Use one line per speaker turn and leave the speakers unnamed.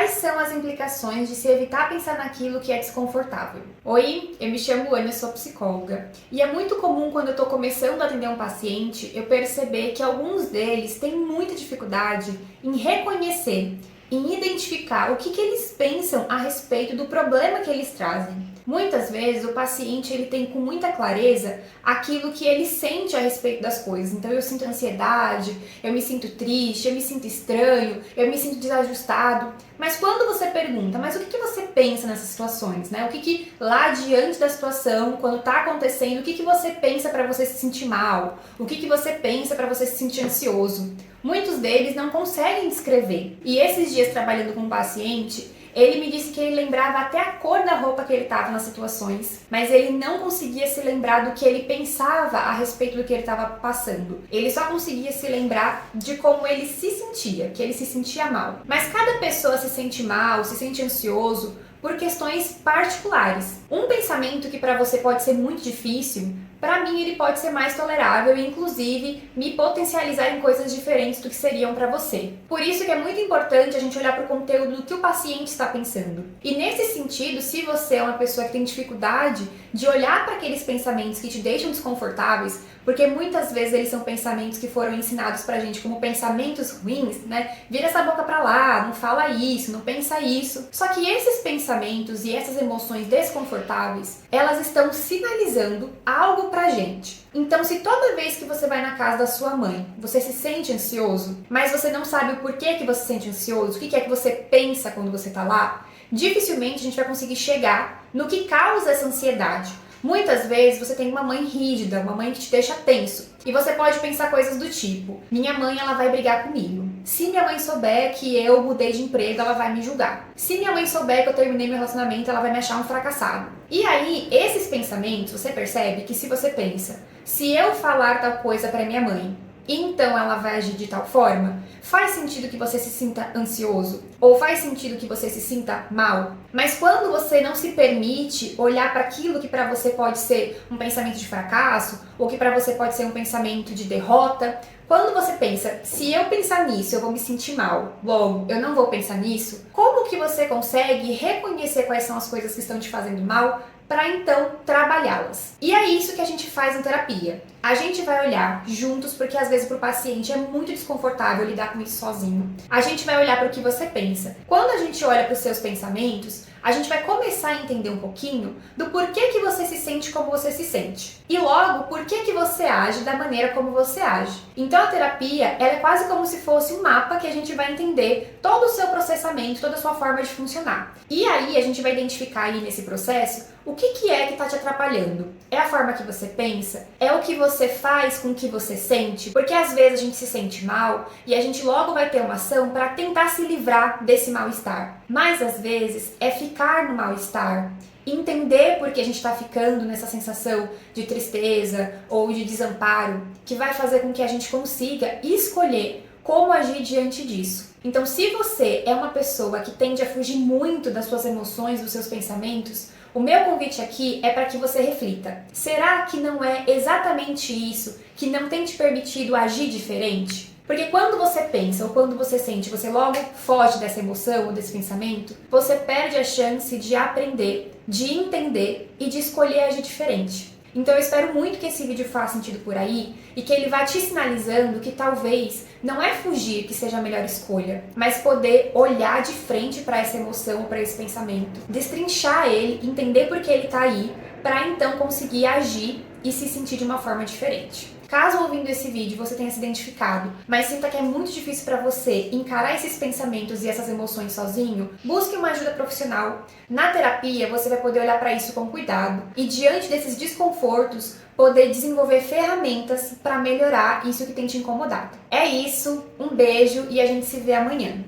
Quais são as implicações de se evitar pensar naquilo que é desconfortável? Oi, eu me chamo Ana, sou psicóloga. E é muito comum quando eu estou começando a atender um paciente, eu perceber que alguns deles têm muita dificuldade em reconhecer, em identificar o que eles pensam a respeito do problema que eles trazem. Muitas vezes o paciente ele tem com muita clareza aquilo que ele sente a respeito das coisas. Então eu sinto ansiedade, eu me sinto triste, eu me sinto estranho, eu me sinto desajustado. Mas quando você pergunta, mas o que você pensa nessas situações, né? O que lá diante da situação, quando tá acontecendo, o que você pensa para você se sentir mal? O que você pensa para você se sentir ansioso? Muitos deles não conseguem descrever. E esses dias trabalhando com um paciente, ele me disse que ele lembrava até a cor da roupa que ele estava nas situações, mas ele não conseguia se lembrar do que ele pensava a respeito do que ele estava passando. Ele só conseguia se lembrar de como ele se sentia, que ele se sentia mal. Mas cada pessoa se sente mal, se sente ansioso por questões particulares. Um pensamento que para você pode ser muito difícil, para mim ele pode ser mais tolerável e inclusive me potencializar em coisas diferentes do que seriam para você. Por isso que é muito importante a gente olhar para o conteúdo do que o paciente está pensando. E nesse sentido, se você é uma pessoa que tem dificuldade de olhar para aqueles pensamentos que te deixam desconfortáveis, porque muitas vezes eles são pensamentos que foram ensinados pra gente como pensamentos ruins, né? Vira essa boca pra lá, não fala isso, não pensa isso. Só que esses pensamentos e essas emoções desconfortáveis, elas estão sinalizando algo pra gente. Então, se toda vez que você vai na casa da sua mãe, você se sente ansioso, mas você não sabe o porquê que você se sente ansioso, o que é que você pensa quando você tá lá, dificilmente a gente vai conseguir chegar no que causa essa ansiedade. Muitas vezes você tem uma mãe rígida, uma mãe que te deixa tenso. E você pode pensar coisas do tipo: minha mãe ela vai brigar comigo. Se minha mãe souber que eu mudei de emprego, ela vai me julgar. Se minha mãe souber que eu terminei meu relacionamento, ela vai me achar um fracassado. E aí, esses pensamentos, você percebe que se você pensa, se eu falar tal coisa para minha mãe, então ela vai agir de tal forma, faz sentido que você se sinta ansioso ou faz sentido que você se sinta mal. Mas quando você não se permite olhar para aquilo que para você pode ser um pensamento de fracasso ou que para você pode ser um pensamento de derrota, quando você pensa, se eu pensar nisso, eu vou me sentir mal, logo, eu não vou pensar nisso, como que você consegue reconhecer quais são as coisas que estão te fazendo mal para então trabalhá-las? E é isso que a gente faz em terapia. A gente vai olhar juntos, porque às vezes para o paciente é muito desconfortável lidar com isso sozinho. A gente vai olhar para o que você pensa. Quando a gente olha para os seus pensamentos, a gente vai começar a entender um pouquinho do porquê que você se sente como você se sente. E logo, por que você age da maneira como você age. Então a terapia, ela é quase como se fosse um mapa que a gente vai entender todo o seu processamento, toda a sua forma de funcionar. E aí a gente vai identificar aí nesse processo o que é que está te atrapalhando. É a forma que você pensa? É o que você faz com o que você sente? Porque às vezes a gente se sente mal e a gente logo vai ter uma ação para tentar se livrar desse mal-estar. Mas às vezes é ficar no mal-estar, entender por que a gente está ficando nessa sensação de tristeza ou de desamparo, que vai fazer com que a gente consiga escolher como agir diante disso. Então, se você é uma pessoa que tende a fugir muito das suas emoções, dos seus pensamentos, o meu convite aqui é para que você reflita. Será que não é exatamente isso que não tem te permitido agir diferente? Porque quando você pensa ou quando você sente, você logo foge dessa emoção ou desse pensamento, você perde a chance de aprender, de entender e de escolher agir diferente. Então eu espero muito que esse vídeo faça sentido por aí e que ele vá te sinalizando que talvez não é fugir que seja a melhor escolha, mas poder olhar de frente para essa emoção ou para esse pensamento, destrinchar ele, entender por que ele está aí, para então conseguir agir e se sentir de uma forma diferente. Caso ouvindo esse vídeo você tenha se identificado, mas sinta que é muito difícil para você encarar esses pensamentos e essas emoções sozinho, busque uma ajuda profissional. Na terapia você vai poder olhar para isso com cuidado e diante desses desconfortos poder desenvolver ferramentas para melhorar isso que tem te incomodado. É isso, um beijo e a gente se vê amanhã.